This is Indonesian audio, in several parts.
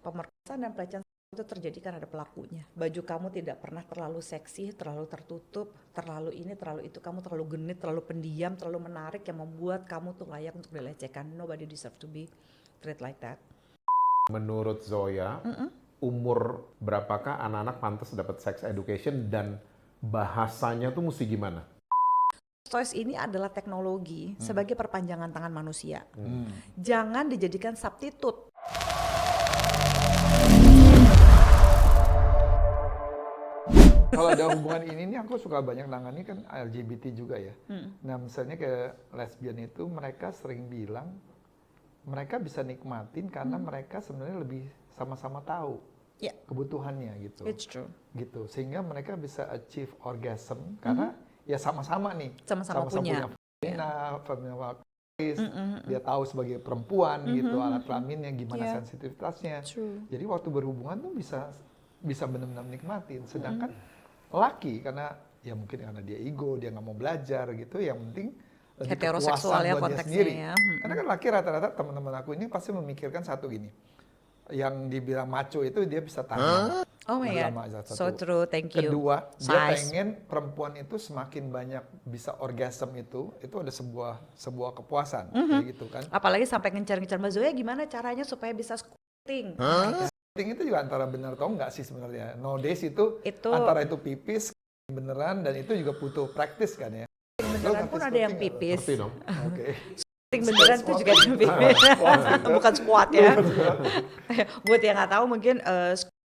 pemerkosaan dan pelecehan itu terjadi karena ada pelakunya. Baju kamu tidak pernah terlalu seksi, terlalu tertutup, terlalu ini, terlalu itu. Kamu terlalu genit, terlalu pendiam, terlalu menarik yang membuat kamu tuh layak untuk dilecehkan. Nobody deserve to be treated like that. Menurut Zoya, umur berapakah anak-anak pantas dapat sex education dan bahasanya tuh mesti gimana? Toys ini adalah teknologi sebagai perpanjangan tangan manusia. Jangan dijadikan substitute. Kalau ada hubungan ini nih aku suka banyak nangani kan LGBT juga ya. Nah misalnya kayak lesbian itu mereka sering bilang mereka bisa nikmatin karena mereka sebenarnya lebih sama-sama tahu kebutuhannya gitu. It's true. Gitu sehingga mereka bisa achieve orgasm karena ya sama-sama nih. Sama-sama punya. Femina, dia tahu sebagai perempuan gitu alat kelaminnya gimana sensitivitasnya. True. Jadi waktu berhubungan tuh bisa benar-benar nikmatin. Sedangkan laki karena ya mungkin karena dia ego, dia nggak mau belajar gitu, yang penting lebih heteroseksual ya buat dia konteksnya sendiri. ya. Karena kan laki rata-rata teman-teman aku ini pasti memikirkan satu gini, yang dibilang macho itu dia bisa tahan. Oh my God, so true, thank you. Kedua, dia Size. pengen perempuan itu semakin banyak bisa orgasm itu ada sebuah kepuasan kayak gitu kan. Apalagi sampai ngencar-ngencar Mbak Zoya gimana caranya supaya bisa squirting. Squirting itu juga antara benar atau enggak sih sebenarnya. Nowadays itu antara itu pipis beneran dan itu juga butuh praktis kan ya. Beneran pun ada yang pipis. Ngerti dong. Oke. Squirting beneran itu juga ada pipis. Bukan squat ya. Buat yang nggak tahu mungkin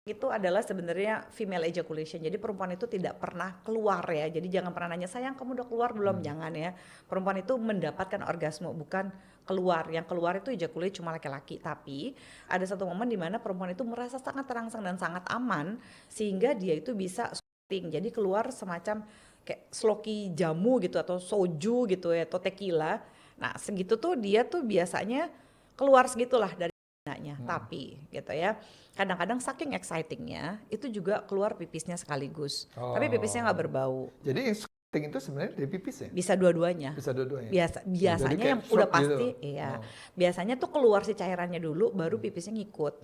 itu adalah sebenarnya female ejaculation. Jadi perempuan itu tidak pernah keluar ya. Jadi jangan pernah nanya, sayang kamu udah keluar belum? Jangan ya. Perempuan itu mendapatkan orgasme, bukan keluar. Yang keluar itu ejaculate cuma laki-laki. Tapi ada satu momen di mana perempuan itu merasa sangat terangsang dan sangat aman sehingga dia itu bisa squirting. Jadi keluar semacam kayak sloki jamu gitu atau soju gitu ya atau tequila. Nah segitu tuh dia tuh biasanya keluar segitulah dari vaginanya. Tapi gitu ya. Kadang-kadang saking excitingnya itu juga keluar pipisnya sekaligus. Tapi pipisnya nggak berbau. Jadi squirting itu sebenarnya dari pipis ya? Bisa dua-duanya. Bisa dua-duanya. Biasanya yang udah pasti iya. Biasanya tuh keluar si cairannya dulu baru pipisnya ngikut.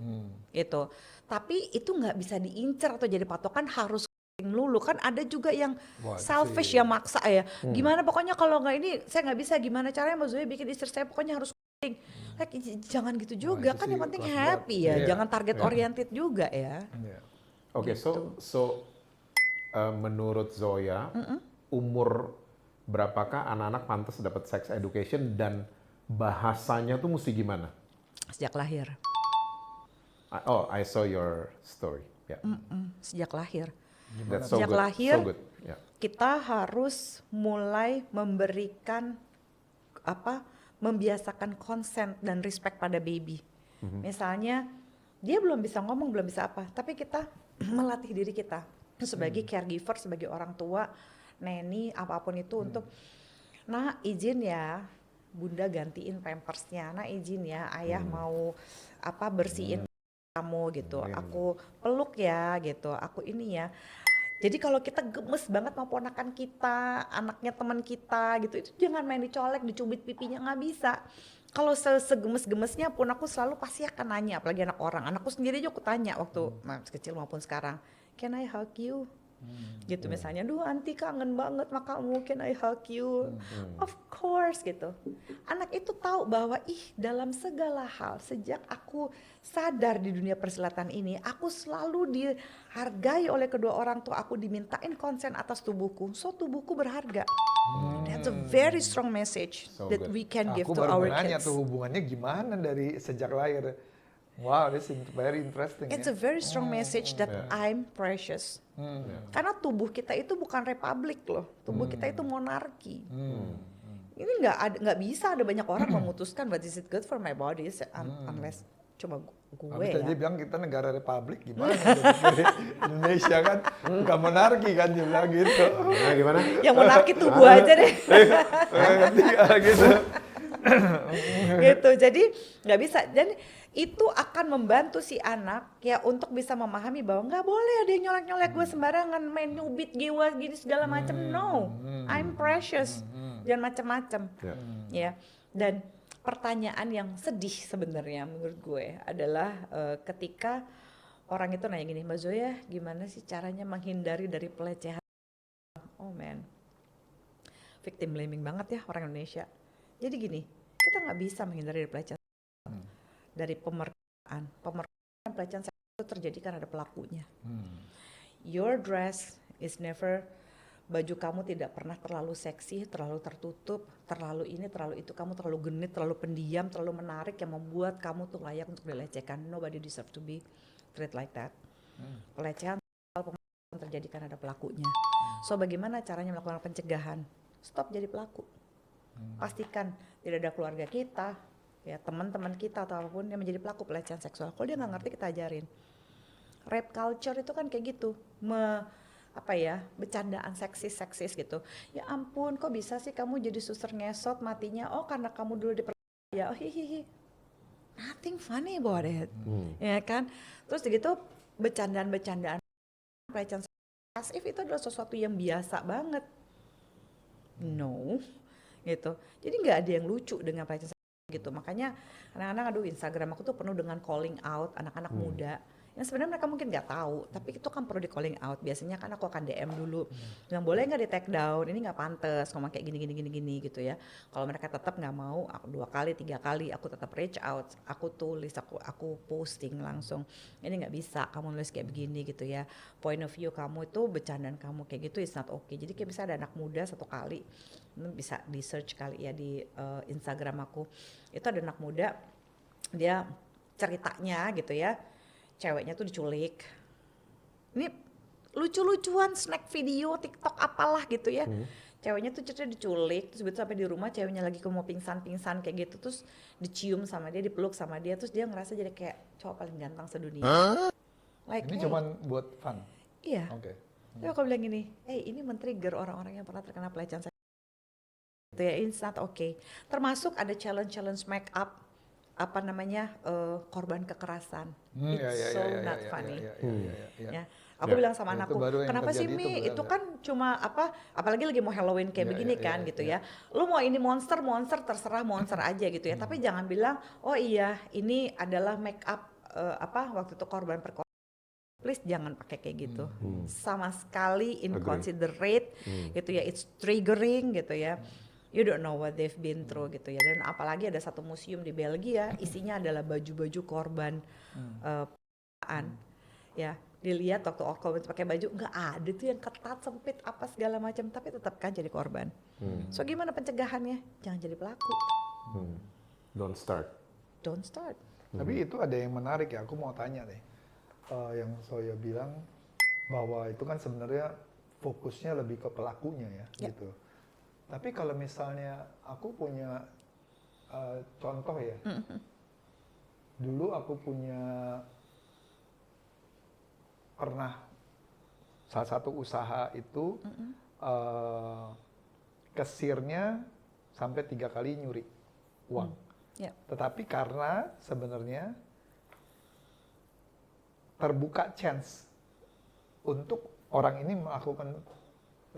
Gitu. Tapi itu nggak bisa diincar atau jadi patokan harus squirting melulu. Kan ada juga yang selfish ya maksa ya. Gimana pokoknya kalau nggak ini saya nggak bisa, gimana caranya Mbak Zoya bikin istri saya pokoknya harus squirting. Jangan gitu juga kan, yang penting happy ya. Jangan target oriented juga ya. Oke, so menurut Zoya, umur berapakah anak-anak pantas dapat sex education dan bahasanya tuh mesti gimana? Sejak lahir. I saw your story. Yeah. Sejak lahir. That's so Sejak good. lahir, So good. Yeah. kita harus mulai memberikan membiasakan consent dan respect pada baby. Misalnya dia belum bisa ngomong, belum bisa apa, tapi kita melatih diri kita sebagai caregiver, sebagai orang tua, neni, apapun itu untuk, nah izin ya bunda gantiin pampersnya, nah izin ya ayah mau bersihin kamu gitu, aku peluk ya gitu, aku ini ya. Jadi kalau kita gemes banget mau ponakan kita, anaknya teman kita gitu, itu jangan main dicolek, dicubit pipinya, nggak bisa. Kalau segemes-gemesnya pun aku selalu pasti akan nanya, apalagi anak orang. Anakku sendiri juga aku tanya waktu masih kecil maupun sekarang, can I hug you? Gitu misalnya, duh anti kangen banget sama kamu, can I hug you? Of course gitu. Anak itu tahu bahwa dalam segala hal sejak aku sadar di dunia persilatan ini, aku selalu dihargai oleh kedua orang tua aku, dimintain konsen atas tubuhku, so tubuhku berharga. That's a very strong message that we can give to our kids. Aku baru nanya tuh hubungannya gimana dari sejak lahir. Wow, this is very interesting. It's a very strong message that I'm precious. Karena tubuh kita itu bukan republik loh, tubuh kita itu monarki. Ini nggak bisa ada banyak orang memutuskan, but is it good for my body unless coba gue Habis ya. tadi bilang kita negara republik gimana? Indonesia kan bukan monarki kan dia bilang gitu. Gimana? Yang monarki tubuh aja deh. Gitu. Gitu. Jadi nggak bisa. Dan itu akan membantu si anak ya untuk bisa memahami bahwa nggak boleh ada yang nyolek-nyolek gue sembarangan, main nyubit gue gini segala macam. No, I'm precious. Jangan macam-macam. Ya. Dan pertanyaan yang sedih sebenarnya menurut gue adalah ketika orang itu nanya gini, Mbak Zoya gimana sih caranya menghindari dari pelecehan? Oh man, victim blaming banget ya orang Indonesia. Jadi gini, kita nggak bisa menghindari dari pelecehan, dari pemerkosaan. Pemerkosaan pelecehan seksual itu terjadi karena ada pelakunya. Your dress is never, baju kamu tidak pernah terlalu seksi, terlalu tertutup, terlalu ini, terlalu itu, kamu terlalu genit, terlalu pendiam, terlalu menarik yang membuat kamu tuh layak untuk dilecehkan. Nobody deserve to be treated like that. Pelecehan terjadi karena ada pelakunya. So bagaimana caranya melakukan pencegahan? Stop jadi pelaku. Pastikan tidak ada keluarga kita, ya teman-teman kita atau apapun yang menjadi pelaku pelecehan seksual. Kalau dia nggak ngerti kita ajarin. Rape culture itu kan kayak gitu, bercandaan seksis gitu. Ya ampun, kok bisa sih kamu jadi suster ngesot matinya? Oh karena kamu dulu diperkosa. Oh hihihi. Nothing funny about it. Ya kan? Terus gitu bercandaan pelecehan seksual as if itu adalah sesuatu yang biasa banget. No, gitu. Jadi nggak ada yang lucu dengan pelecehan seksual gitu. Makanya anak-anak, aduh Instagram aku tuh penuh dengan calling out anak-anak muda. Yang sebenarnya mereka mungkin nggak tahu, tapi itu kan perlu di calling out. Biasanya kan aku akan DM dulu, yang boleh nggak di take down, ini nggak pantas ngomong kayak gini gitu ya. Kalau mereka tetap nggak mau, 2 kali 3 kali aku tetap reach out, aku tulis, aku posting langsung. Ini nggak bisa, kamu nulis kayak begini gitu ya. Point of view kamu itu bercandaan kamu kayak gitu is not okay. Jadi kayak bisa ada anak muda 1 kali, bisa di search kali ya di Instagram aku. Itu ada anak muda, dia ceritanya gitu ya. Ceweknya tuh diculik. Ini lucu-lucuan snack video, TikTok apalah gitu ya. Ceweknya tuh cerita diculik, terus begitu sampai di rumah ceweknya lagi mau pingsan kayak gitu, terus dicium sama dia, dipeluk sama dia, terus dia ngerasa jadi kayak cowok paling ganteng sedunia. Like, Ini cuman buat fun? Iya. Oke. Tapi aku bilang gini, ini men-trigger orang-orang yang pernah terkena pelecehan seksual. Itu ya, it's not okay. Termasuk ada challenge make up, korban kekerasan. It's so not funny. Ya, aku bilang sama anakku, kenapa sih Mi? Itu kan cuma apalagi lagi mau Halloween kayak begini kan gitu ya. Lu mau ini monster terserah monster aja gitu ya. Tapi jangan bilang, oh iya ini adalah make up waktu itu korban perkosaan. Please jangan pakai kayak gitu. Sama sekali inconsiderate gitu ya. It's triggering gitu ya. You don't know what they've been through gitu ya. Dan apalagi ada satu museum di Belgia isinya adalah baju-baju korban perkosaan. Ya, dilihat waktu korban pakai baju nggak ada tuh yang ketat, sempit, apa segala macam, tapi tetap kan jadi korban. So gimana pencegahannya? Jangan jadi pelaku. Don't start. Tapi itu ada yang menarik ya, aku mau tanya deh. Yang Zoya bilang bahwa itu kan sebenarnya fokusnya lebih ke pelakunya ya. Gitu. Tapi kalau misalnya aku punya contoh ya, dulu aku pernah salah satu usaha itu kasirnya sampai 3 kali nyuri uang. Tetapi karena sebenarnya terbuka chance untuk orang ini melakukan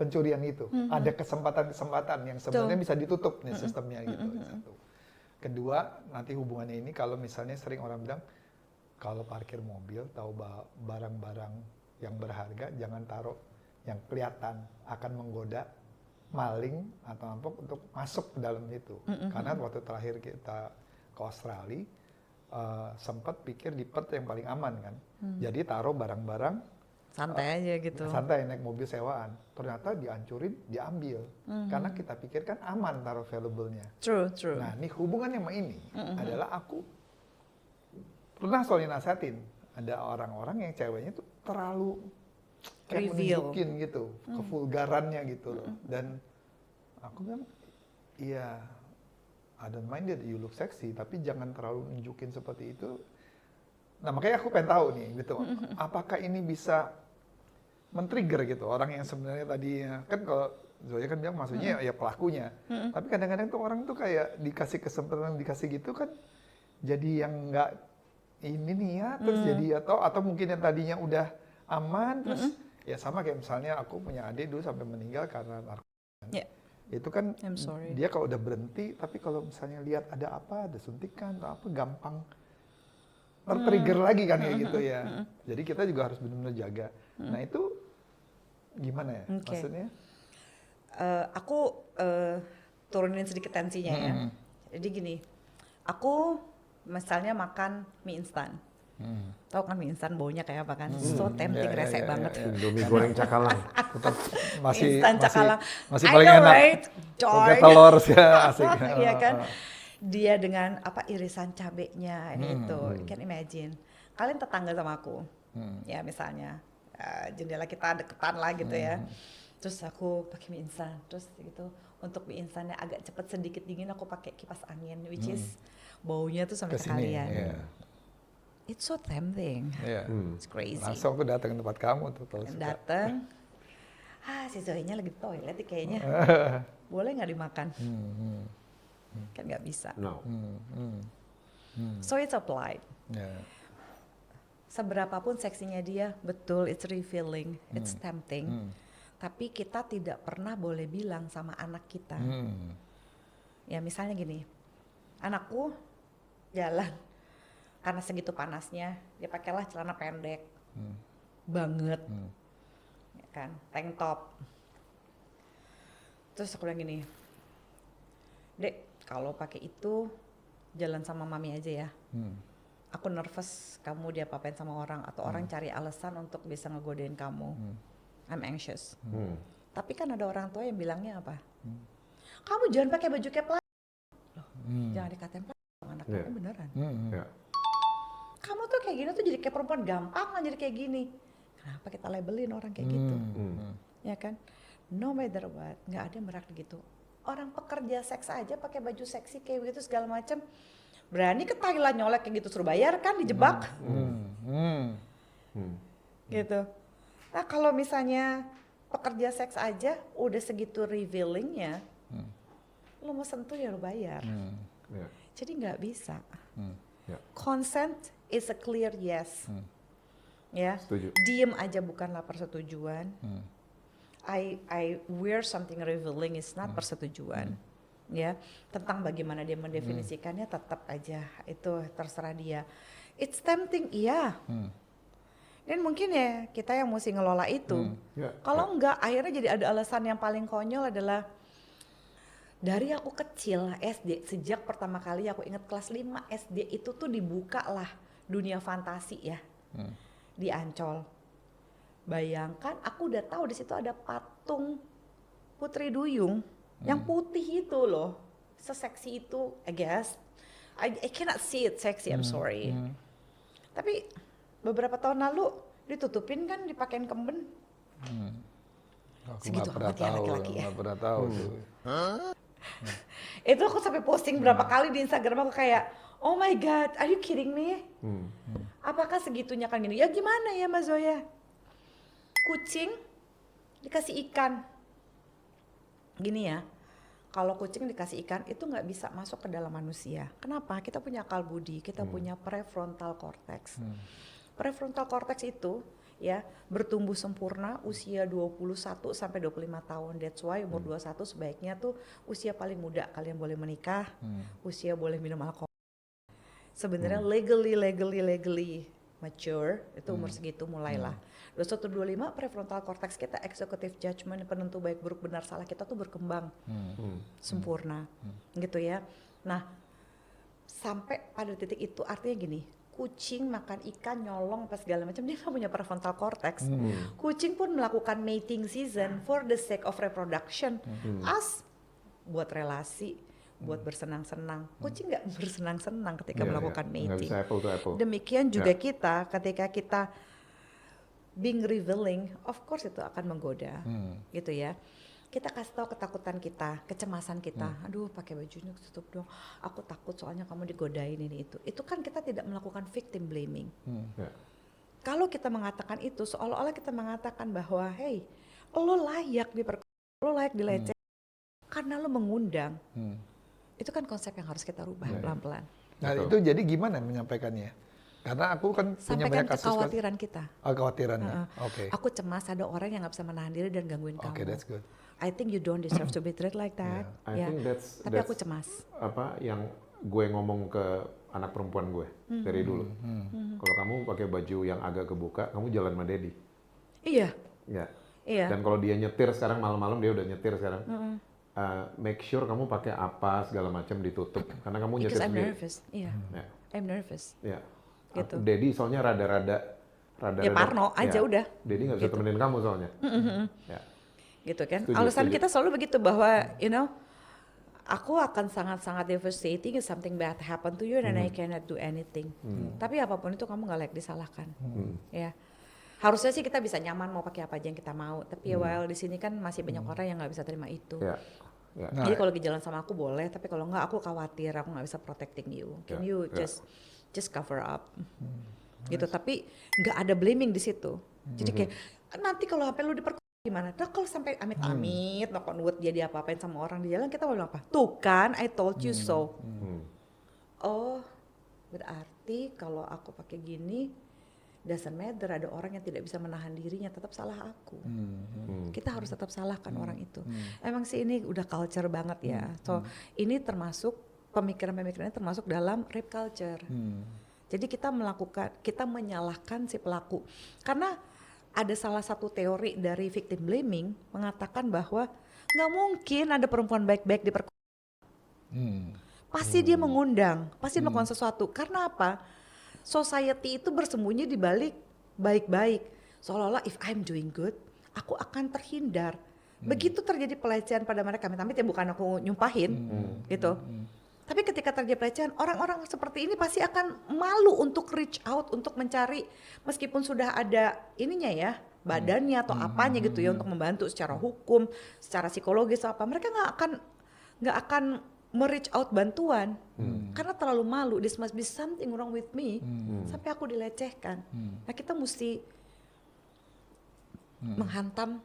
pencurian itu. Ada kesempatan-kesempatan yang sebenarnya bisa ditutup nih sistemnya gitu. Satu. Kedua, nanti hubungannya ini kalau misalnya sering orang bilang, kalau parkir mobil tahu barang-barang yang berharga, jangan taruh yang kelihatan akan menggoda maling atau rampok untuk masuk ke dalam itu. Karena waktu terakhir kita ke Australia, sempat pikir di Perth yang paling aman kan. Jadi taruh barang-barang santai aja gitu. Santai naik mobil sewaan. Ternyata dihancurin, diambil. Karena kita pikir kan aman taruh valuable-nya. True. Nah, ini hubungannya sama ini adalah aku pernah soalnya nasihatin. Ada orang-orang yang ceweknya tuh terlalu kayak menunjukin gitu, kevulgarannya gitu loh. Dan aku bilang, iya, I don't mind that you look sexy, tapi jangan terlalu nunjukin seperti itu. Nah makanya aku pengen tahu nih gitu, apakah ini bisa men-trigger gitu orang yang sebenarnya tadi kan kalau Zoya kan bilang maksudnya ya pelakunya, tapi kadang-kadang tuh orang tuh kayak dikasih kesempatan dikasih gitu kan jadi yang nggak ini nih ya, terus jadi atau mungkin yang tadinya udah aman terus ya sama kayak misalnya aku punya adik dulu sampai meninggal karena narkoba. itu kan I'm sorry. dia kalau udah berhenti, tapi kalau misalnya lihat ada apa, ada suntikan atau apa, gampang trigger lagi kan kayak gitu ya. Jadi kita juga harus benar-benar jaga. Nah itu gimana ya? Oke. Maksudnya? Aku turunin sedikit tensinya ya. Jadi gini, aku misalnya makan mie instan. Tahu kan mie instan baunya kayak apa kan? So tempting, rese banget. Indomie goreng cakalang. Tetap masih Instan cakalang. masih I paling know, enak. right? Joy. Pakai telur sih asik. Iya kan? Dia dengan apa irisan cabenya ini itu, you can imagine. Kalian tetangga sama aku, ya misalnya jendela kita deketan lah gitu ya. Terus aku pakai mie instan, terus gitu untuk mie instannya agak cepet sedikit dingin aku pakai kipas angin, which is baunya tuh sampai Kesini, sekalian. iya. It's so tempting, Iya. it's crazy. Langsung aku datang ke tempat kamu tuh kalau suka. Dateng, si Zoe-nya lagi di toilet nih kayaknya, boleh nggak dimakan? Kan nggak bisa. No. So it's applied. Ya. Seberapapun seksinya dia, betul it's revealing, it's tempting. Tapi kita tidak pernah boleh bilang sama anak kita. Ya misalnya gini, anakku jalan, karena segitu panasnya, dia pakailah celana pendek, banget, ya kan, tank top. Terus aku bilang gini, Dek, kalau pakai itu jalan sama mami aja ya. Aku nervous kamu diapa-apain sama orang atau orang cari alasan untuk bisa ngegodain kamu. I'm anxious. Tapi kan ada orang tua yang bilangnya apa? Kamu jangan pakai baju kayak pelayan. Jangan dikatain pelayan, anak kamu beneran. Ya. Kamu tuh kayak gini tuh jadi kayak perempuan gampang lah jadi kayak gini. Kenapa kita labelin orang kayak gitu? Ya kan? No matter what, nggak ada yang berhak gitu. Orang pekerja seks aja pakai baju seksi kayak begitu segala macam. Berani ke Thailand nyolek kayak gitu, suruh bayar kan, dijebak. Gitu. Nah kalau misalnya pekerja seks aja udah segitu revealingnya, lo mau sentuh ya lo bayar. Ya. Jadi nggak bisa. Ya. Consent is a clear yes. Ya. Setuju. Diem aja bukanlah persetujuan. I wear something revealing is not persetujuan. Ya, tentang bagaimana dia mendefinisikannya tetap aja itu terserah dia. It's tempting, iya. Dan mungkin ya kita yang mesti ngelola itu. Ya, Kalau enggak, akhirnya jadi ada alasan yang paling konyol adalah dari aku kecil SD, sejak pertama kali aku ingat kelas 5 SD itu tuh dibuka lah dunia fantasi ya di Ancol. Bayangkan aku udah tahu di situ ada patung Putri Duyung yang putih itu loh, seseksi itu, I guess. I cannot see it sexy, I'm sorry. Tapi beberapa tahun lalu ditutupin kan, dipakein kemben. Aku Segitu nggak pernah amat ya tahu, laki-laki ya. nggak pernah tahu tuh. Itu aku sampai posting berapa kali di Instagram aku kayak, oh my god, are you kidding me? Apakah segitunya kan gini? Ya gimana ya Mas Zoya? Kucing dikasih ikan. Gini ya, kalau kucing dikasih ikan itu nggak bisa masuk ke dalam manusia. Kenapa? Kita punya akal budi, kita punya prefrontal cortex. Prefrontal cortex itu ya bertumbuh sempurna usia 21 sampai 25 tahun. That's why umur 21 sebaiknya tuh usia paling muda kalian boleh menikah, usia boleh minum alkohol. Sebenarnya legally mature itu umur segitu mulailah. 21-25 prefrontal cortex kita, executive judgment, penentu baik buruk benar salah kita tuh berkembang sempurna gitu ya. Nah sampai pada titik itu artinya gini, kucing makan ikan nyolong apa segala macam dia nggak punya prefrontal cortex. Kucing pun melakukan mating season for the sake of reproduction, as buat relasi, buat bersenang-senang. Kucing nggak bersenang-senang ketika melakukan Nggak mating. bisa apple to apple. Demikian juga kita ketika kita being revealing, of course itu akan menggoda, gitu ya. Kita kasih tahu ketakutan kita, kecemasan kita. Aduh, pakai bajunya tutup dong. Aku takut soalnya kamu digodain ini itu. Itu kan kita tidak melakukan victim blaming. Ya. Kalau kita mengatakan itu, seolah-olah kita mengatakan bahwa, hey, lo layak lo layak dilecehkan karena lo mengundang. Hmm. Itu kan konsep yang harus kita rubah pelan-pelan. Nah Betul. itu jadi gimana menyampaikannya? Karena aku kan punya Sampaikan banyak kasus kekhawatiran kita. kekhawatirannya. Heeh. Oke. Aku cemas ada orang yang nggak bisa menahan diri dan gangguin Oke, kamu. that's good. I think you don't deserve to be treated like that. I Ya. think that's Tapi aku cemas. apa yang gue ngomong ke anak perempuan gue dari dulu. Kalau kamu pakai baju yang agak kebuka, kamu jalan sama Daddy. Iya, Ya. iya. Dan kalau dia nyetir sekarang malam-malam, dia udah nyetir sekarang. Make sure kamu pakai apa segala macam ditutup karena kamu Because nyetir I'm sendiri. nervous. Iya, Ya. I'm nervous. Ya. Gitu. Daddy soalnya rada-rada Ya parno aja udah. Daddy nggak bisa Gitu. temenin kamu soalnya. Ya. Gitu kan. Setuju, Alasan setuju. kita selalu begitu bahwa, aku akan sangat-sangat devastating if something bad happen to you and I cannot do anything. Tapi apapun itu kamu nggak layak disalahkan. Ya. Harusnya sih kita bisa nyaman mau pakai apa aja yang kita mau. Tapi while di sini kan masih banyak orang yang nggak bisa terima itu. Ya. Ya. Nah, Jadi kalau lagi jalan sama aku boleh, tapi kalau nggak aku khawatir, aku nggak bisa protecting you. Can Ya, you ya. just cover up, gitu. Tapi nggak ada blaming di situ. Jadi kayak nanti kalau HP lu diperkosa gimana? Nah kalau sampai amit-amit, knock on wood dia diapa-apain sama orang di jalan, kita mau bilang apa? Tuh kan, I told you so. Oh, berarti kalau aku pakai gini, doesn't matter, ada orang yang tidak bisa menahan dirinya, tetap salah aku. Kita harus tetap salahkan orang itu. Emang sih ini udah culture banget ya. So ini termasuk pemikiran-pemikirannya termasuk dalam rape culture. Jadi kita menyalahkan si pelaku. Karena ada salah satu teori dari victim blaming mengatakan bahwa nggak mungkin ada perempuan baik-baik diperkosa. Pasti dia mengundang, pasti melakukan sesuatu. Karena apa? Society itu bersembunyi di balik baik-baik. Seolah-olah if I'm doing good, aku akan terhindar. Begitu terjadi pelecehan pada mereka, amit-amit ya bukan aku nyumpahin, gitu. Tapi ketika terjadi pelecehan, orang-orang seperti ini pasti akan malu untuk reach out, untuk mencari, meskipun sudah ada ininya ya, badannya atau apanya gitu ya, untuk membantu secara hukum, secara psikologis atau apa. Mereka nggak akan me-reach out bantuan karena terlalu malu. This must be something wrong with me sampai aku dilecehkan. Nah kita mesti menghantam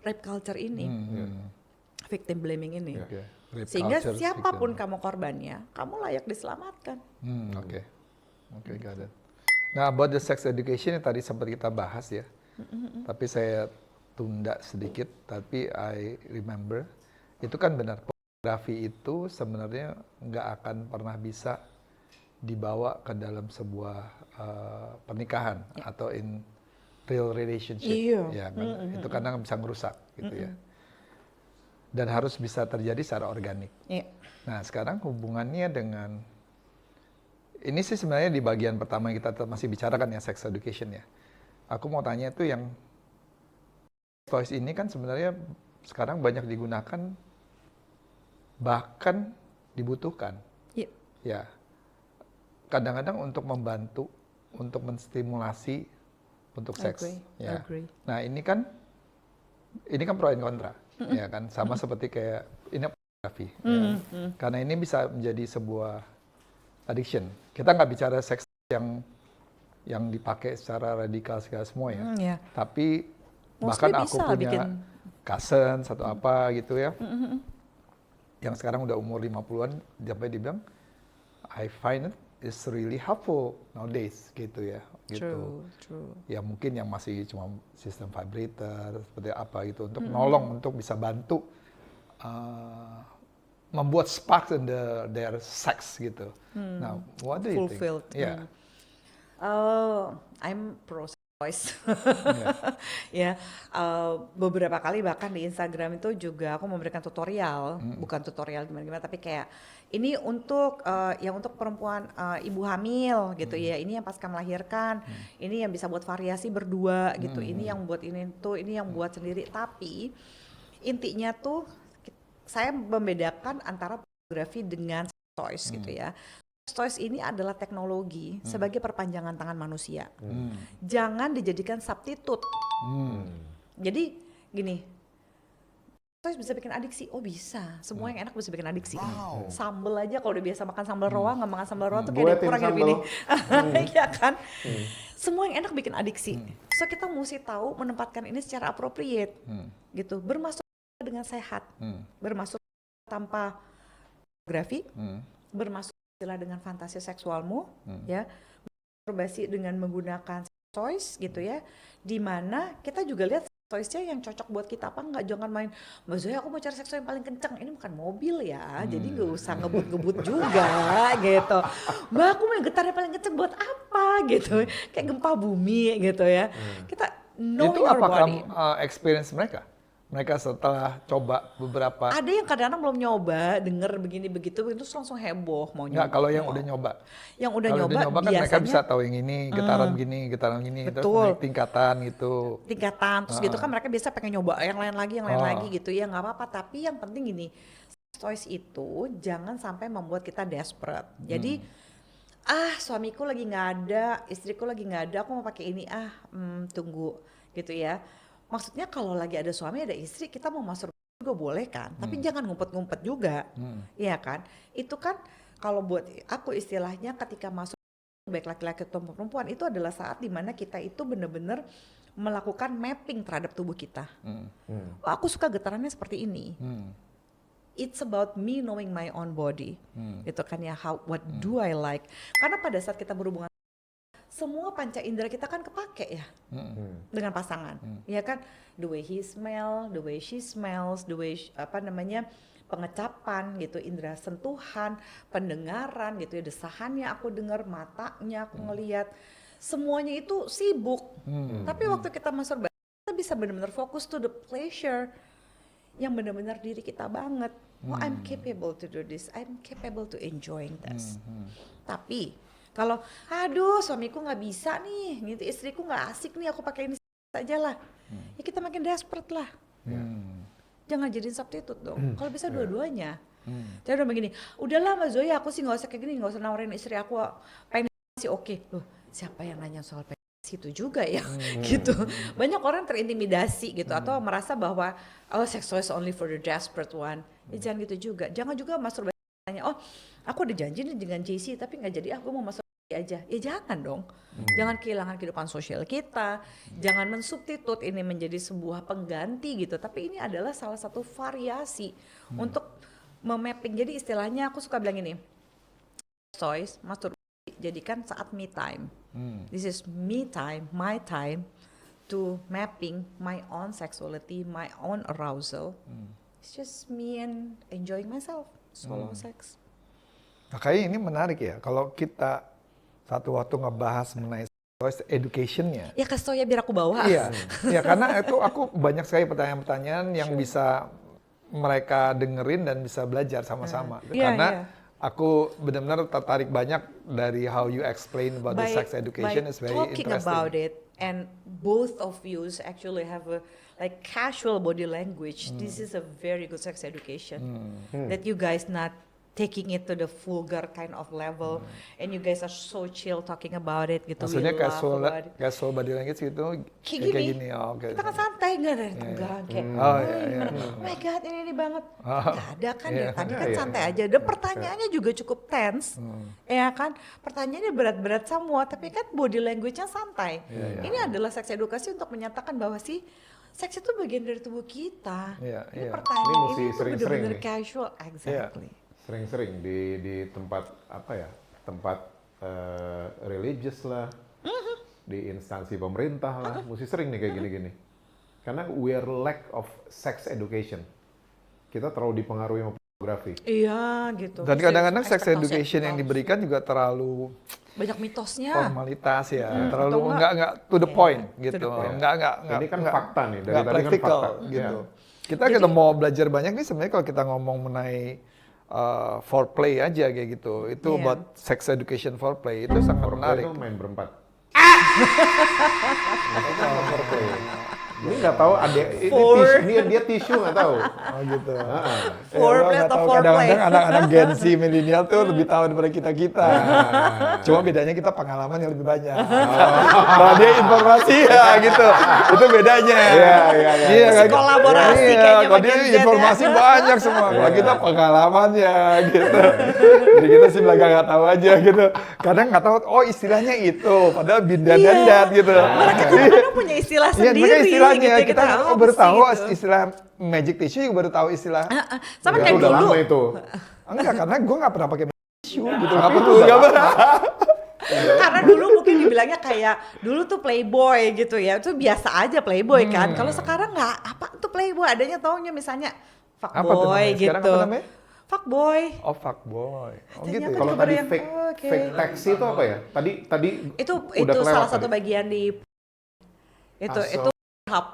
rape culture ini, victim blaming ini, Oke. Rape sehingga culture, siapapun victim. kamu korbannya, kamu layak diselamatkan. Oke, got it. Nah, about the sex education yang tadi sempat kita bahas ya, tapi saya tunda sedikit, tapi I remember, itu kan benar, pornografi itu sebenarnya nggak akan pernah bisa dibawa ke dalam sebuah pernikahan atau in real relationship. Iya. Ya, kan? Itu kadang bisa merusak gitu ya. Dan harus bisa terjadi secara organik. Iya. Nah, sekarang hubungannya dengan ini sih sebenarnya di bagian pertama yang kita masih bicarakan ya, sex education ya. Aku mau tanya itu yang toys ini kan sebenarnya sekarang banyak digunakan, bahkan dibutuhkan. Iya. Ya. Kadang-kadang untuk membantu, untuk menstimulasi untuk seks. Ya. Agree. Nah, ini kan pro dan kontra. Ya kan, sama seperti kayak ini pornografi. Ya. Karena ini bisa menjadi sebuah addiction. Kita nggak bicara seks yang dipakai secara radikal segala semua ya. Iya. Tapi Mostly bahkan aku bisa punya bikin. cousin atau apa gitu ya. Yang sekarang udah umur 50-an sampai dibilang I find it is really helpful nowadays gitu ya. Gitu. True. Ya mungkin yang masih cuma sistem vibrator seperti apa gitu untuk nolong, untuk bisa bantu membuat sparks in their sex gitu. Nah, what do you Fulfilled. think? Yeah. Oh, I'm pro choice. Ya, beberapa kali bahkan di Instagram itu juga aku memberikan tutorial, bukan tutorial gimana-gimana, tapi kayak ini untuk untuk perempuan ibu hamil gitu ya, ini yang pasca melahirkan, ini yang bisa buat variasi berdua gitu, ini yang buat ini tuh, ini yang buat sendiri. Tapi intinya tuh saya membedakan antara pornografi dengan toys gitu ya. Toys ini adalah teknologi sebagai perpanjangan tangan manusia. Jangan dijadikan substitute. Jadi gini, toys bisa bikin adiksi. Oh bisa, semua yang enak bisa bikin adiksi. Sambel aja kalau udah biasa makan sambal rawa, nggak makan sambal rawa tuh Gue kayak tim kurang hidup sambel. ini. Iya kan? Semua yang enak bikin adiksi. So kita mesti tahu menempatkan ini secara appropriate. Gitu, bermasuk dengan sehat. Bermasuk tanpa pornografi, bermasuk dengan fantasi seksualmu, ya, masturbasi dengan menggunakan toys gitu ya, di mana kita juga lihat toysnya yang cocok buat kita apa enggak. Jangan main, Mbak Zoya aku mau cari seks toy yang paling kenceng, ini bukan mobil ya, jadi nggak usah ngebut-ngebut juga gitu. Mbak aku mau getar yang paling kenceng buat apa gitu, kayak gempa bumi gitu ya. Kita know Itu your apakah body. experience mereka? Mereka setelah coba beberapa, Ada yang kadang-kadang belum nyoba, denger begini begitu, terus langsung heboh mau enggak nyoba. kalau yang udah nyoba. Yang udah Kalau nyoba udah nyoba kan mereka biasanya bisa tahu yang ini, getaran gini, terus Betul. naik tingkatan gitu. tingkatan, terus gitu kan mereka biasa pengen nyoba yang lain lagi, gitu ya, nggak apa-apa. Tapi yang penting gini, toys itu jangan sampai membuat kita desperate. Jadi suamiku lagi nggak ada, istriku lagi nggak ada, aku mau pakai ini, tunggu gitu ya. Maksudnya kalau lagi ada suami ada istri, kita mau masuk juga boleh kan, tapi jangan ngumpet-ngumpet juga, iya kan? Itu kan kalau buat aku istilahnya ketika masuk baik laki-laki atau perempuan itu adalah saat dimana kita itu benar-benar melakukan mapping terhadap tubuh kita. Oh, aku suka getarannya seperti ini. It's about me knowing my own body, gitu kan ya. What do I like? Karena pada saat kita berhubungan, semua panca indera kita kan kepake ya dengan pasangan, ya kan? The way he smell, the way she smells, the way pengecapan gitu, indera sentuhan, pendengaran gitu ya, desahannya aku dengar, matanya aku ngelihat, semuanya itu sibuk. Tapi waktu kita masturbasi, kita bisa benar-benar fokus to the pleasure yang benar-benar diri kita banget. Oh, I'm capable to do this, I'm capable to enjoying this. Tapi kalau aduh suamiku nggak bisa nih, gitu, istriku nggak asik nih, aku pakai ini saja lah, ya kita makin desperate lah. Jangan jadiin substitute dong. Kalau bisa dua-duanya. Saya udah begini, udahlah Mbak Zoya, aku sih nggak usah kayak gini, nggak usah nawarin istri aku pengen sih oke. Loh, siapa yang nanya soal pengen itu juga ya, gitu. Banyak orang terintimidasi gitu atau merasa bahwa sex toy is only for the desperate one. Ya, jangan gitu juga. Jangan juga masturbasi tanya, oh aku udah janji nih dengan JC tapi nggak jadi, aku mau masturbasi aja. Ya jangan dong. Jangan kehilangan kehidupan sosial kita. Jangan mensubstitut ini menjadi sebuah pengganti gitu. Tapi ini adalah salah satu variasi untuk memapping. Jadi istilahnya aku suka bilang ini, toys, masturbasi jadikan saat me time. This is me time, my time to mapping my own sexuality, my own arousal. It's just me and enjoying myself, solo sex. Nah, kayaknya ini menarik ya, kalau kita satu waktu ngebahas mengenai sex education-nya. Ya kasih tau ya biar aku bawa. Iya, ya karena itu aku banyak sekali pertanyaan-pertanyaan yang bisa mereka dengerin dan bisa belajar sama-sama. Karena aku benar-benar tertarik banyak dari how you explain about the sex education is very talking interesting. about it, and both of you actually have a like casual body language. This is a very good sex education that you guys not taking it to the vulgar kind of level, and you guys are so chill talking about it gitu. Maksudnya We laugh about it. casual body language gitu Kayak gini. Oh, okay. Kita kan santai, nggak ada yang tegang kayak, gimana? Oh my god, ini banget. Nggak ada kan ya, tadi kan santai aja. Dan pertanyaannya juga cukup tense, ya kan? Pertanyaannya berat-berat semua, tapi kan body language-nya santai. Ini adalah seks edukasi untuk menyatakan bahwa seks itu bagian dari tubuh kita. Ini pertanyaan Ini mesti ini tuh sering-sering benar-benar nih. casual, exactly. Sering-sering di tempat tempat religious lah, di instansi pemerintah lah, mesti sering nih kayak gini-gini. Karena we are lack of sex education. Kita terlalu dipengaruhi sama pornografi. Iya gitu. Dan kadang-kadang sex Ekspektasi education yang palsu. diberikan juga terlalu Banyak mitosnya. formalitas ya, terlalu Atau enggak to the point gitu. the point. Enggak. Ini kan fakta nih, dari Enggak tadi kan praktikal fakta. gitu. Kita mau belajar banyak nih sebenarnya kalau kita ngomong mengenai foreplay aja kayak gitu. Itu buat sex education foreplay itu sangat menarik. Itu main berempat. Maksudnya apa foreplay? Ini nggak tahu ada dia tisu nggak tahu. Oh gitu. Foreplay Ya, atau tahu. foreplay? Kadang-kadang anak-anak Gen Z milenial tuh lebih tahu daripada kita. Cuma bedanya kita pengalaman yang lebih banyak. Kalau dia informasi ya gitu. Itu bedanya. Iya kan? Kolaborasi Iya, kayaknya kalau sama dia Gen Z ya. informasi banyak semua. Kalau kita pengalamannya gitu. Jadi kita sih belakang nggak tahu aja gitu. Kadang nggak tahu, oh istilahnya itu. Padahal bindat gitu. Mereka kadang-kadang punya istilah Iya, sendiri. mereka istilahnya gitu, kita apa baru sih tahu gitu. istilah magic tissue juga baru tahu istilah. Sama Itu kayak udah dulu. lama itu. Enggak, karena gue nggak pernah pakai magic tissue gitu. Nggak pernah. Karena dulu mungkin dibilangnya kayak dulu tuh playboy gitu ya, itu biasa aja playboy kan. Kalau sekarang nggak, apa tuh playboy, adanya taunya misalnya Apa tuh fuckboy namanya? Sekarang gitu. apa namanya? Fuckboy. Oh, fuckboy. Oh Katanya gitu ya? apa? Kalau Itu tadi baru yang- fake oke. fake taxi itu apa ya? Tadi Itu udah kelewat salah satu tadi. bagian di itu Asal- hub.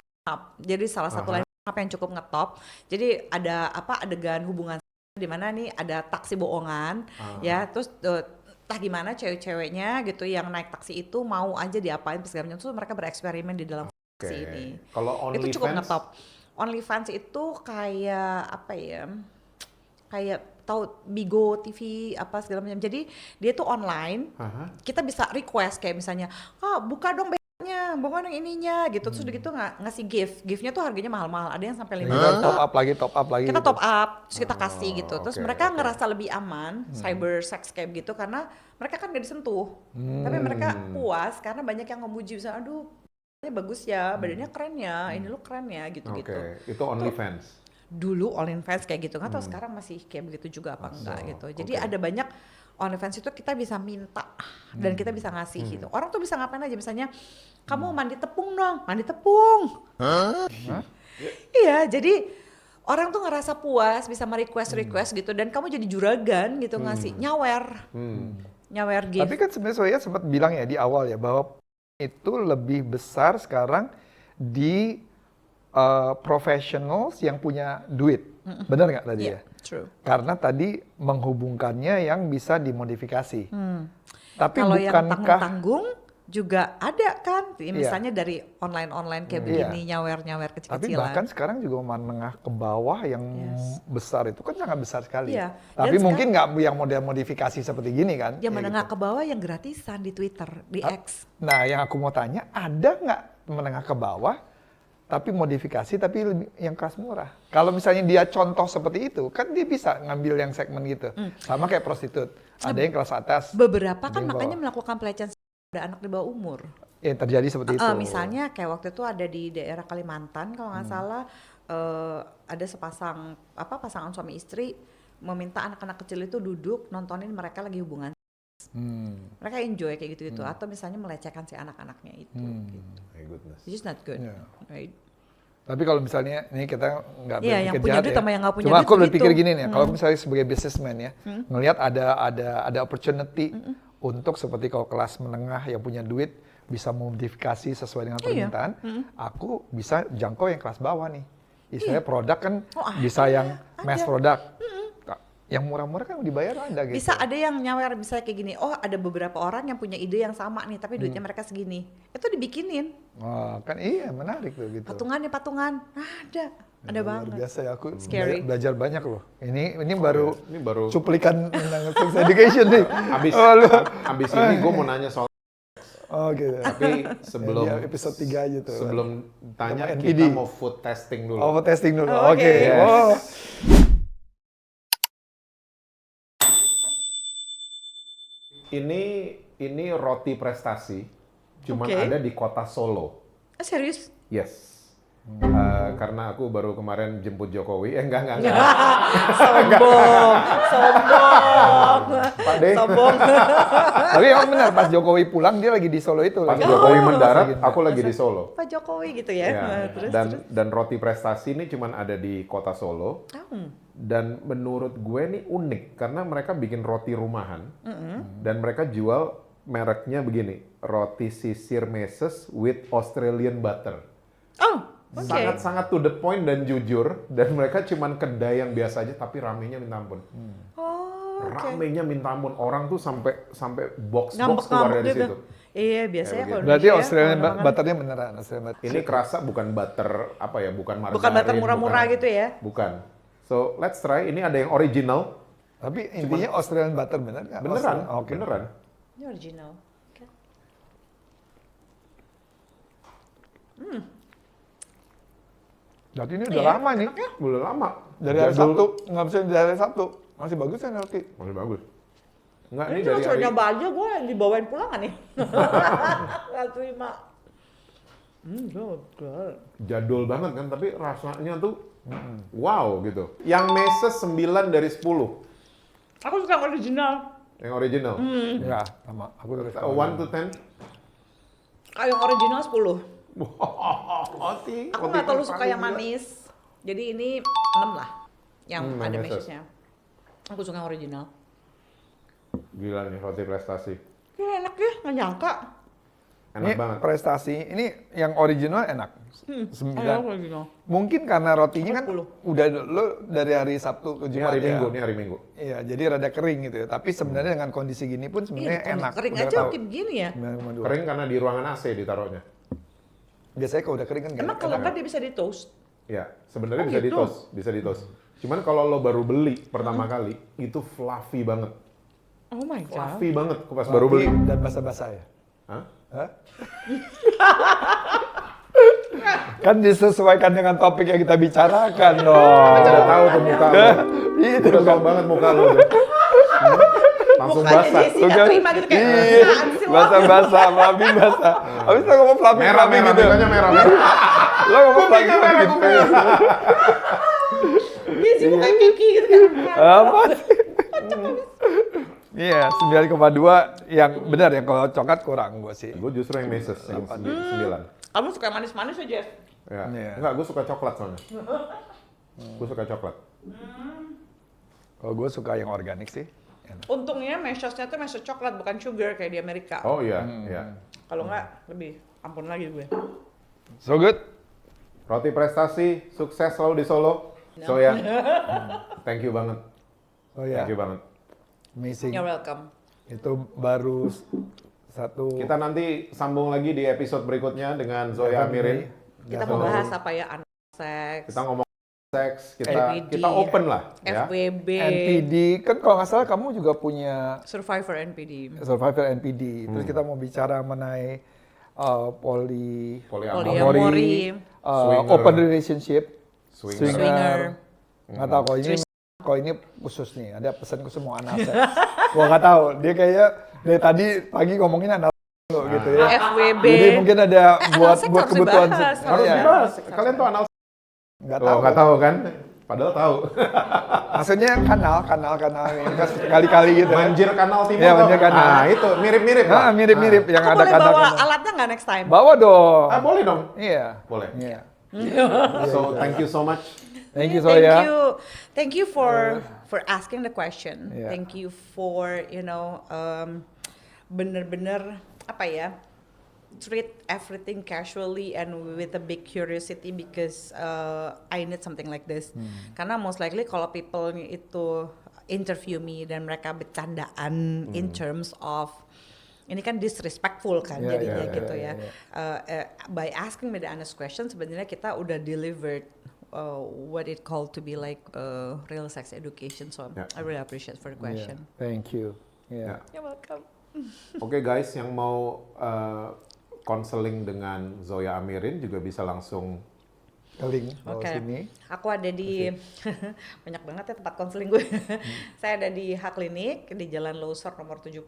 Jadi salah satu line up yang cukup ngetop. Jadi ada adegan hubungan di mana nih ada taksi bohongan ya, terus entah gimana cewek-ceweknya gitu yang naik taksi itu mau aja diapain segala macam, terus mereka bereksperimen di dalam taksi ini. Kalau Itu cukup OnlyFans, ngetop. OnlyFans itu kayak apa ya? Kayak tahu Bigo TV apa segala macam. Jadi dia tuh online. Kita bisa request kayak misalnya, buka dong nya, buka dong ininya gitu. Terus gitu ngasih gift-nya tuh harganya mahal-mahal. Ada yang sampai 5 Kita juta. top up lagi. Kita gitu. top up, terus kita kasih gitu. Terus oke, mereka oke. ngerasa lebih aman, cyber sex kayak gitu, karena mereka kan gak disentuh. Tapi mereka puas karena banyak yang memuji, misalnya, aduh, badannya bagus ya, badannya keren ya, ini lu keren ya, gitu-gitu. Oke, itu OnlyFans. Dulu OnlyFans kayak gitu, nggak tahu sekarang masih kayak begitu juga apa enggak gitu. Jadi ada banyak OnlyFans itu kita bisa minta dan kita bisa ngasih gitu. Orang tuh bisa ngapain aja, misalnya kamu mandi tepung dong, mandi tepung. Iya, jadi orang tuh ngerasa puas bisa merequest gitu, dan kamu jadi juragan gitu ngasih nyawer gift. Tapi kan sebenarnya saya sempat bilang ya di awal ya bahwa itu lebih besar sekarang di professionals yang punya duit. Benar nggak tadi ya? True. Karena tadi menghubungkannya yang bisa dimodifikasi. Tapi Kalau yang bukankah tanggung-tanggung juga ada kan, misalnya dari online kayak begini, nyawer-nyawer tapi kecil-kecilan. bahkan sekarang juga menengah ke bawah yang besar itu kan sangat besar sekali. Iya. Tapi Dan mungkin nggak yang model modifikasi seperti gini kan? yang Ya menengah gitu. ke bawah yang gratisan di Twitter, di X. Nah, yang aku mau tanya, ada nggak menengah ke bawah tapi modifikasi tapi yang kelas murah? Kalau misalnya dia contoh seperti itu, kan dia bisa ngambil yang segmen gitu. Sama kayak prostitut. Ada yang kelas atas. Beberapa kan yang makanya bawah. melakukan pelecehan pada anak di bawah umur. Yang terjadi seperti itu. Misalnya kayak waktu itu ada di daerah Kalimantan kalau nggak salah, ada pasangan suami istri meminta anak-anak kecil itu duduk nontonin mereka lagi hubungan. Mereka enjoy kayak gitu-gitu, atau misalnya melecehkan si anak-anaknya itu. Gitu. My goodness. Which is not good, Yeah. right? Tapi kalau misalnya ini kita nggak Iya, yang berpikir punya jahat duit ya. sama yang nggak punya Cuma duit aku berpikir begitu. gini nih, kalau misalnya sebagai businessman ya, ngelihat ada opportunity untuk seperti kalau kelas menengah yang punya duit bisa memodifikasi sesuai dengan permintaan, aku bisa jangkau yang kelas bawah nih. Istilahnya produk kan bisa yang mass product. Yang murah-murah kan dibayar ada gitu. Bisa ada yang nyawer misalnya kayak gini, ada beberapa orang yang punya ide yang sama nih, tapi duitnya mereka segini. Itu dibikinin. Wah, kan iya menarik tuh gitu. Patungan, ada Luar banget. biasa ya, aku Scary. belajar banyak loh. Ini baru Ini baru cuplikan tentang sex education nih. abis ini gue mau nanya soal, Oh gitu. tapi sebelum Ya, episode 3 aja tuh. sebelum tanya Sama kita NPD. mau food testing dulu. Oh, testing dulu. Oh, Oke. oke. Yes. Oh. Ini roti prestasi, cuman Oke. ada di kota Solo. Serius? Yes. Karena aku baru kemarin jemput Jokowi. Enggak. Sombong. Pak De. Sombong. Tapi emang benar pas Jokowi pulang dia lagi di Solo itu. Pas lagi. Jokowi mendarat, Lagi- aku lagi di Solo. Pak Jokowi gitu ya. Ya, Terus. dan roti prestasi ini cuman ada di kota Solo. Dan menurut gue nih unik karena mereka bikin roti rumahan dan mereka jual mereknya begini, roti sisir meses with Australian butter. Oh, oke. Sangat-sangat to the point dan jujur, dan mereka cuman kedai yang biasa aja tapi ramenya minta ampun. Oh, oke. Ramenya minta ampun, orang tuh sampai box keluar Ngambek-ngambek dari gitu. situ. Iya, biasanya kalau Berarti Indonesia, Australian orang-orang butternya beneran. Australian butter. Ini kerasa bukan butter apa ya, bukan margarin. bukan butter murah-murah bukan- gitu ya. Bukan. So let's try. Ini ada yang original. Tapi intinya Australian butter bener nggak? Beneran, Oke. beneran. Ini original. Oke. Berarti ini udah Iya, lama nih. Udah lama. Dari hari Jadul. Sabtu, nggak bisa dari hari Sabtu. Masih bagus kan roti? Masih bagus. Enggak, Ini ini cuma dari suruh hari... nyoba aja, gue yang dibawain pulang kan nih. Gak terima. Good. Jadul banget kan, tapi rasanya tuh wow gitu. Yang meses 9 dari 10. Aku suka yang original. Yang original. Ya, sama. Aku tulis 1 to 10. Yang original 10. Roti. Aku nggak terlalu suka yang manis. Jadi ini 6 lah. Yang ada manis. meshnya. Aku suka yang original. Gila nih roti prestasi. Ya enak ya, nggak nyangka. Enak Ini banget. prestasi. Ini yang original enak. Yang 9. original. Mungkin karena rotinya kan 10. udah lo dari hari Sabtu ke Ini Jumat hari ya. Minggu, ini hari Minggu. Iya, jadi rada kering gitu ya. Tapi sebenarnya dengan kondisi gini pun sebenarnya Iya, enak. kering Udah aja tahu. kayak begini ya. 9,2. Kering karena di ruangan AC ditaruhnya. Biasanya kalau udah kering kan Emang kalau nggak dia bisa di toast? Ya, sebenarnya Oh, bisa gitu? di-toast, bisa di-toast. Cuman kalau lo baru beli pertama kali, itu fluffy banget. Oh my god. Fluffy banget pas baru beli. Dan basah-basah ya. Hah? Hah? Kan disesuaikan dengan topik yang kita bicarakan dong. Udah tahu tuh muka lo. Itu Udah tahu banget muka lo. tuh. Langsung Mukanya basah. Jessie nggak terima gitu kayak, Iya, apaan sih lo? basah-basah, fluffy basah. Habis lo ngomong fluffy Merah-merah, gitu. mukanya merah-merah. Lo ngomong fluffy merah, gitu. Jessie mukanya keki gitu kan. Apa sih? Iya, 9,2 yang benar ya, kalau coklat kurang gue sih. Gue justru yang meses, yang 9. Kamu suka manis-manis aja? Ya. Iya. Enggak, gue suka coklat soalnya. Gue suka coklat. Kalau gue suka yang organik sih. Enak. Untungnya meshosnya tuh mesos coklat bukan sugar kayak di Amerika. Oh iya, iya. Kalau nggak lebih ampun lagi gue. So good. Roti prestasi, sukses selalu di Solo. So ya, thank you banget. Oh ya, Thank you banget. amazing. You're welcome. Itu baru satu. Kita nanti sambung lagi di episode berikutnya dengan Zoya Amirin. Kita mau bahas apa ya? Anal seks, Kita ngomong seks, NPD, kita open lah ya. FWB, NPD, kan kalau nggak salah kamu juga punya Survivor NPD. survivor NPD. Terus kita mau bicara mengenai Polyamory, Polyamory, Swinger. open relationship, Swinger. Swinger. Nggak tahu kalau ini khusus nih, ada pesan khusus mau anal seks. Gua nggak tahu, dia kayaknya dari tadi pagi ngomongin anal lo gitu ya. FWB. Jadi mungkin ada buat seks buat harus kebutuhan dibahas, Harus Iya. dibahas. Kalian tuh anal Nggak Oh, tahu. nggak tahu kan? Padahal tahu. Maksudnya kanal yang kali-kali gitu. Banjir kanal timur. Iya, tau? banjir kanal. Nah, itu mirip-mirip lah. Nah, mirip-mirip yang Aku ada boleh kanal. bawa alatnya nggak next time? Bawa dong. Ah, boleh dong. Iya. Boleh. Iya. So, thank you so much. Thank you Soya. Thank you for asking the question. Yeah. Thank you for bener-bener apa ya, treat everything casually and with a big curiosity because I need something like this. Karena most likely kalau people itu interview me dan mereka bercandaan in terms of ini kan disrespectful kan Yeah, jadinya yeah, gitu yeah, ya. By asking me the honest question sebenarnya kita udah delivered what it called to be like real sex education. So Yeah. I really appreciate for the question. Yeah. Thank you. Yeah. You're welcome. Oke guys, yang mau konseling dengan Zoya Amirin juga bisa langsung Link bawah Oke. sini. Aku ada di banyak banget ya tempat konseling gue. Saya ada di H Klinik di Jalan Loser nomor 70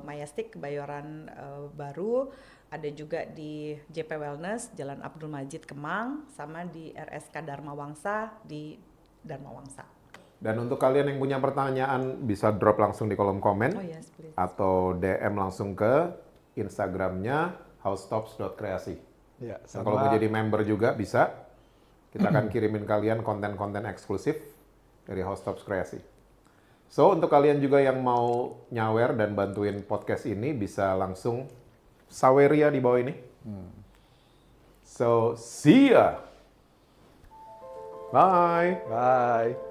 Mayastik Kebayoran Baru. Ada juga di JP Wellness Jalan Abdul Majid Kemang sama di RSK Dharma Wangsa di Dharma Wangsa. dan untuk kalian yang punya pertanyaan bisa drop langsung di kolom komen Oh yes, please. atau DM langsung ke Instagramnya housetops.kreasi. Ya, Dan kalau mau jadi member juga bisa. Kita akan kirimin kalian konten-konten eksklusif dari Housetops Kreasi. So, untuk kalian juga yang mau nyawer dan bantuin podcast ini bisa langsung saweria di bawah ini. So, see ya. Bye. Bye.